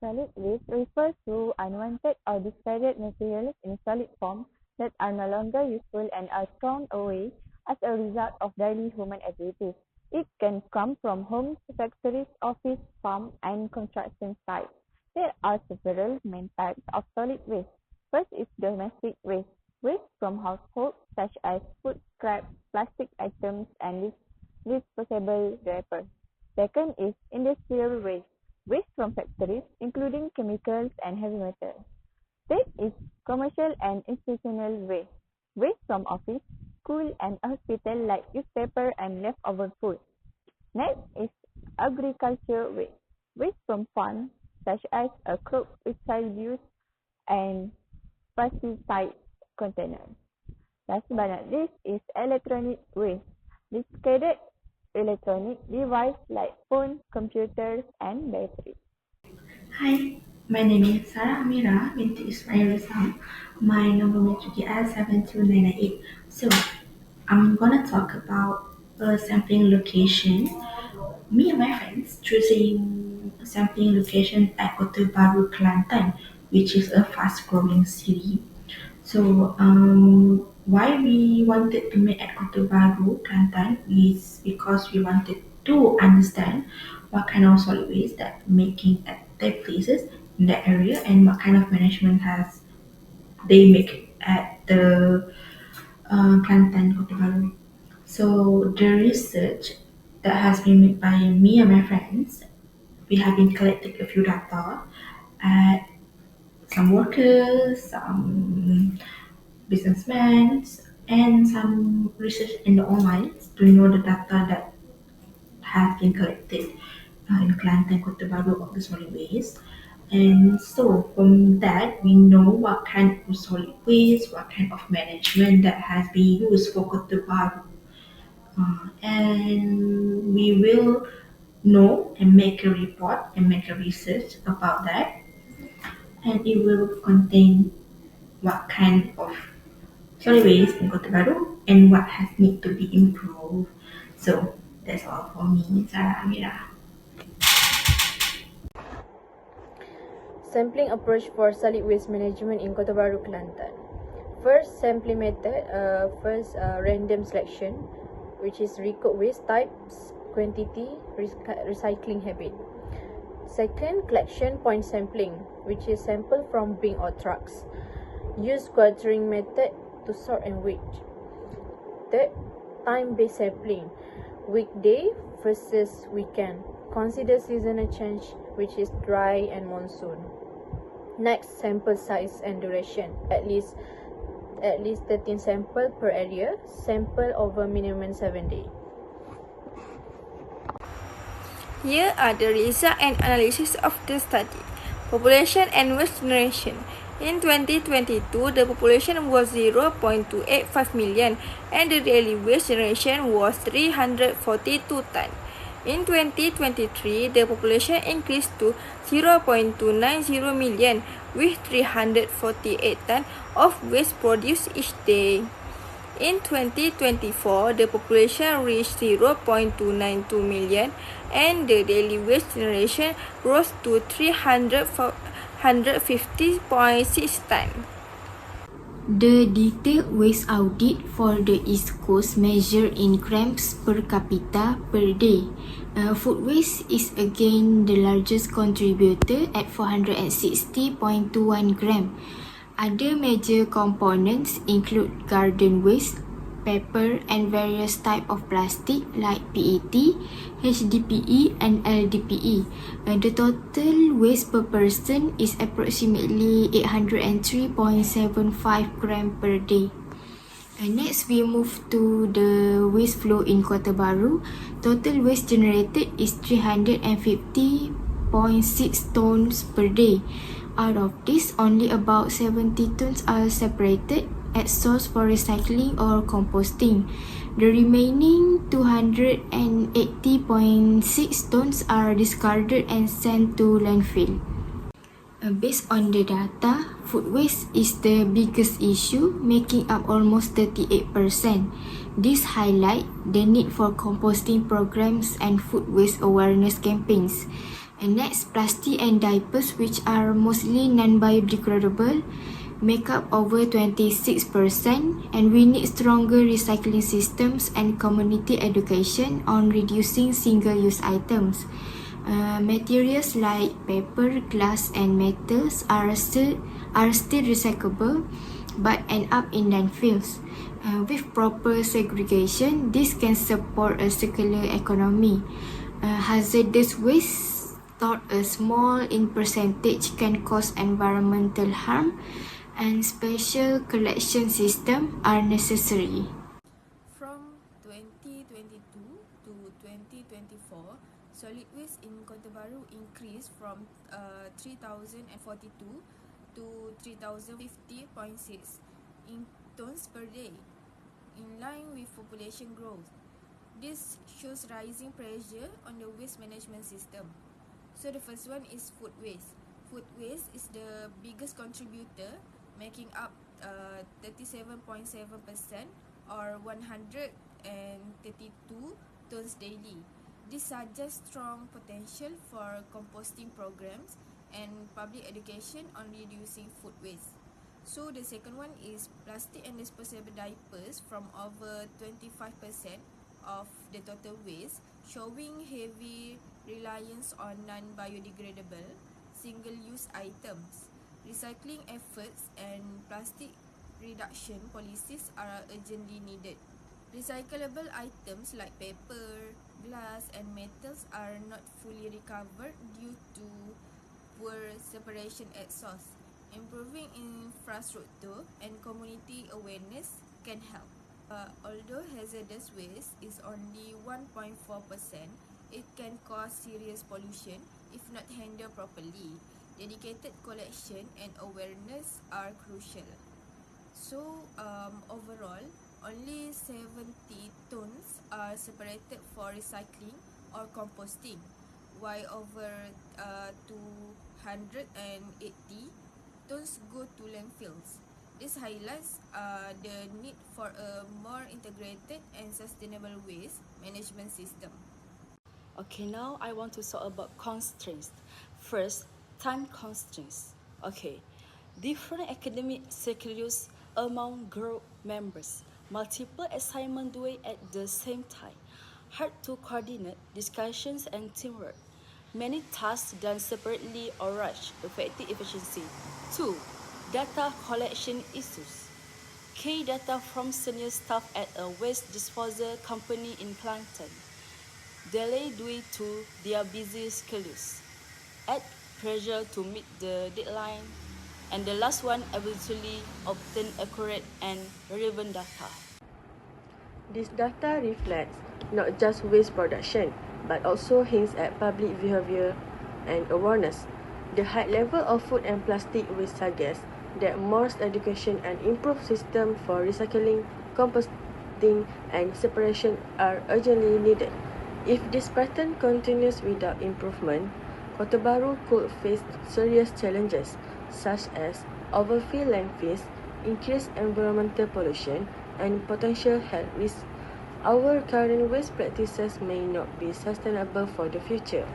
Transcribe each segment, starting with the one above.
Solid waste refers to unwanted or discarded materials in solid form that are no longer useful and are thrown away as a result of daily human activities. It can come from homes, factories, office, farm, and construction sites. There are several main types of solid waste. First is domestic waste. Waste from households such as food scraps, plastic items, and disposable wrappers. Second is industrial waste. Waste from factories, including chemicals and heavy metals. Third is commercial and institutional waste. Waste from office, school, and hospital like newspaper and leftover food. Next is agriculture waste. Waste from farms, such as a crop residue and pesticide containers. Last but not least is electronic waste. Discarded electronic devices like phone, computers, and batteries. Hi, my name is Sarah Amira binti Ismail Rizal. My number matric is 72998. So, I'm gonna talk about a sampling location. Me and my friends choosing a sampling location at Kota Baru, Kelantan, which is a fast-growing city. So, why we wanted to make at Kota Baru, Kelantan is because we wanted to understand what kind of solid waste that making at their places in that area and what kind of management has they make at the Kelantan Kota Baru. So the research that has been made by me and my friends, we have been collecting a few data at some workers, some businessmen, and some research in the online to know the data that has been collected in Kelantan Kota Baru of the solid waste. And so from that, we know what kind of solid waste, what kind of management that has been used for Kota Baru. And we will know and make a report and make a research about that. And it will contain what kind of solid waste in Kota Baru and what has need to be improved. So that's all for me, Sarah Amira. Sampling approach for solid waste management in Kota Baru, Kelantan. First sampling method, random selection, which is record waste types, quantity, recycling habit. Second, collection point sampling, which is sample from bin or trucks. Use squattering method to sort and weight. Third, time-based sampling, weekday versus weekend. Consider seasonal change, which is dry and monsoon. Next, sample size and duration, at least 13 sample per area, sample over minimum 7 days. Here are the results and analysis of the study. Population and waste generation. In 2022, the population was 0.285 million and the daily waste generation was 342 tons. In 2023, the population increased to 0.290 million with 348 tons of waste produced each day. In 2024, the population reached 0.292 million and the daily waste generation rose to 350.6 tons. The detailed waste audit for the East Coast measured in grams per capita per day. Food waste is again the largest contributor at 460.21 gram. Other major components include garden waste, paper and various types of plastic like PET, HDPE and LDPE. The total waste per person is approximately 803.75 gram per day. Next, we move to the waste flow in Kota Baru. Total waste generated is 350.6 tons per day. Out of this, only about 70 tons are separated at source for recycling or composting. The remaining 280.6 tons are discarded and sent to landfill. Based on the data, food waste is the biggest issue, making up almost 38%. This highlights the need for composting programs and food waste awareness campaigns. And next, plastic and diapers, which are mostly non-biodegradable, make up over 26%, and we need stronger recycling systems and community education on reducing single-use items. Materials like paper, glass, and metals are still recyclable, but end up in landfills. With proper segregation, this can support a circular economy. Hazardous waste, thought a small in percentage, can cause environmental harm, and special collection systems are necessary. From 2022 to 2024, solid waste in Kota Baru increased from 3,042 to 3,050.6 in tons per day, in line with population growth. This shows rising pressure on the waste management system. So the first one is food waste. Food waste is the biggest contributor, making up 37.7% or 132 tons daily. This suggests strong potential for composting programs and public education on reducing food waste. So the second one is plastic and disposable diapers, from over 25% of the total waste, showing heavy reliance on non-biodegradable, single-use items. Recycling efforts and plastic reduction policies are urgently needed. Recyclable items like paper, glass, and metals are not fully recovered due to poor separation at source. Improving infrastructure and community awareness can help. Although hazardous waste is only 1.4%, it can cause serious pollution if not handled properly. Dedicated collection and awareness are crucial. So, overall, only 70 tons are separated for recycling or composting, while over 280 tons go to landfills. This highlights the need for a more integrated and sustainable waste management system. Okay, now I want to talk about constraints. First, time constraints. Okay, different academic schedules among group members, multiple assignments due at the same time, hard to coordinate discussions and teamwork, many tasks done separately or rushed, affecting efficiency. 2. Data collection issues. Key data from senior staff at a waste disposal company in Kelantan. Delay due to their busy schedules. Add pressure to meet the deadline. And the last one, eventually obtain accurate and relevant data. This data reflects not just waste production, but also hints at public behavior and awareness. The high level of food and plastic waste suggests that more education and improved systems for recycling, composting, and separation are urgently needed. If this pattern continues without improvement, Kota Baru could face serious challenges such as overfilled landfills, increased environmental pollution, and potential health risks. Our current waste practices may not be sustainable for the future.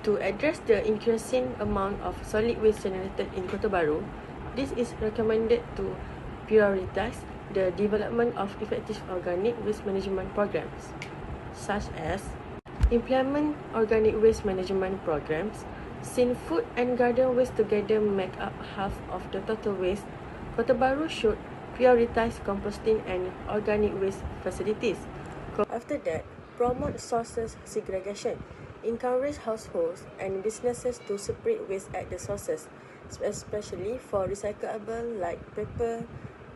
To address the increasing amount of solid waste generated in Kota Baru, this is recommended to prioritize the development of effective organic waste management programs, such as implement organic waste management programs. Since food and garden waste together make up half of the total waste, Kota Baru should prioritize composting and organic waste facilities. After that, promote sources segregation. Encourage households and businesses to separate waste at the sources, especially for recyclable like paper,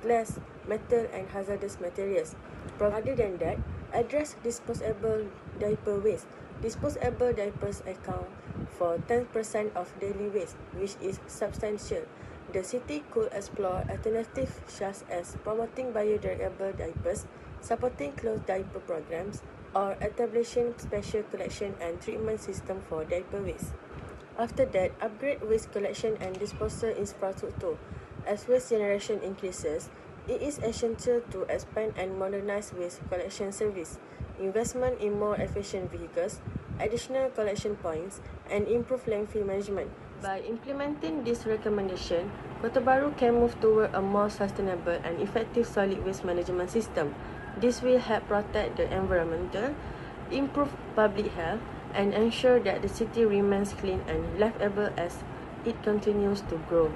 glass, metal, and hazardous materials. Other than that, address disposable diaper waste. Disposable diapers account for 10% of daily waste, which is substantial. The city could explore alternatives such as promoting biodegradable diapers, supporting closed diaper programs, or establishing special collection and treatment system for diaper waste. After that, upgrade waste collection and disposal infrastructure. As waste generation increases, it is essential to expand and modernize waste collection service. Investment in more efficient vehicles, additional collection points, and improve landfill management. By implementing this recommendation, Kota Bharu can move toward a more sustainable and effective solid waste management system. This will help protect the environment, improve public health, and ensure that the city remains clean and livable as it continues to grow.